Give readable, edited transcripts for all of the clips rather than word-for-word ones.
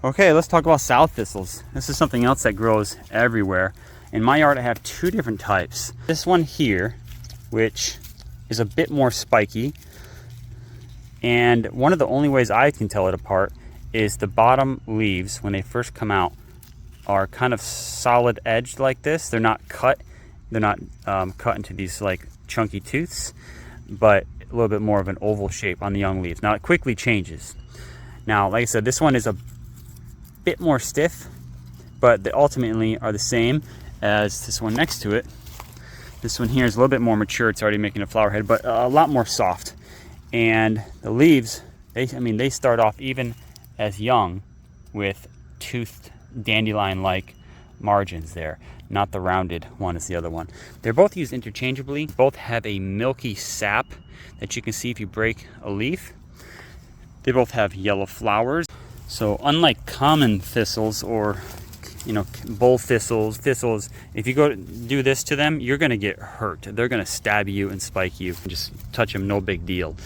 Okay, let's talk about sow thistles. This is something else that grows everywhere. In my yard, I have two different types. This one here, which is a bit more spiky, and one of the only ways I can tell it apart is the bottom leaves, when they first come out, are kind of solid edged like this. They're not cut. They're not cut into these like chunky tooths, but a little bit more of an oval shape on the young leaves. Now it quickly changes. Now, like I said, this one is a bit more stiff, but they ultimately are the same as this one next to it. This one here is a little bit more mature. It's already making a flower head, but a lot more soft. And the leaves, they start off even as young with toothed dandelion-like margins there, not the rounded one as the other one. They're both used interchangeably. Both have a milky sap that you can see if you break a leaf. They both have yellow flowers. So unlike common thistles or, bull thistles, if you go to do this to them, you're going to get hurt. They're going to stab you and spike you. Just touch them, no big deal.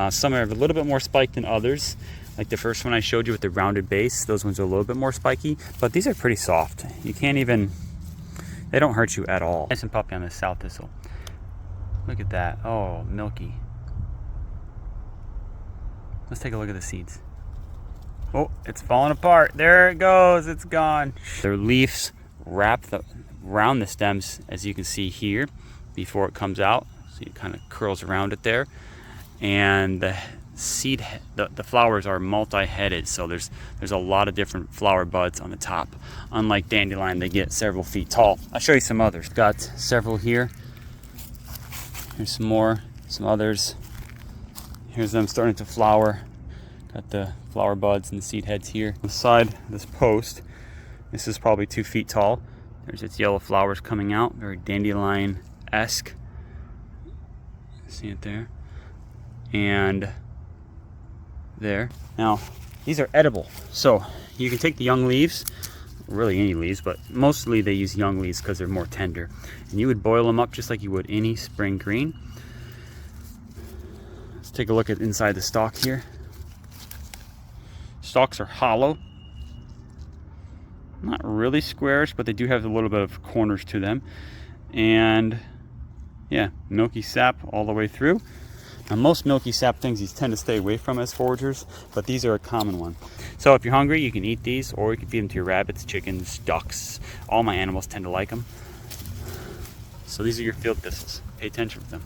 Some are a little bit more spiked than others. Like the first one I showed you with the rounded base, those ones are a little bit more spiky, but these are pretty soft. They don't hurt you at all. Nice and puppy on this sow thistle. Look at that. Oh, milky. Let's take a look at the seeds. Oh, it's falling apart. There it goes. It's gone. Their leaves wrap around the stems, as you can see here, before it comes out. So it kind of curls around it there. And the flowers are multi-headed, so there's a lot of different flower buds on the top. Unlike dandelion, they get several feet tall. I'll show you some others. Got several here. Here's some more, some others. Here's them starting to flower. Got the flower buds and the seed heads here. On the side of this post, this is probably 2 feet tall. There's its yellow flowers coming out, very dandelion-esque. See it there? And there. Now, these are edible. So you can take the young leaves, really any leaves, but mostly they use young leaves because they're more tender. And you would boil them up just like you would any spring green. Let's take a look at inside the stalk here. Stalks are hollow. Not really squarish, but they do have a little bit of corners to them. And yeah, milky sap all the way through. Now, most milky sap things you tend to stay away from as foragers, but these are a common one. So if you're hungry, you can eat these, or you can feed them to your rabbits, chickens, ducks. All my animals tend to like them. So these are your field thistles. Pay attention with them.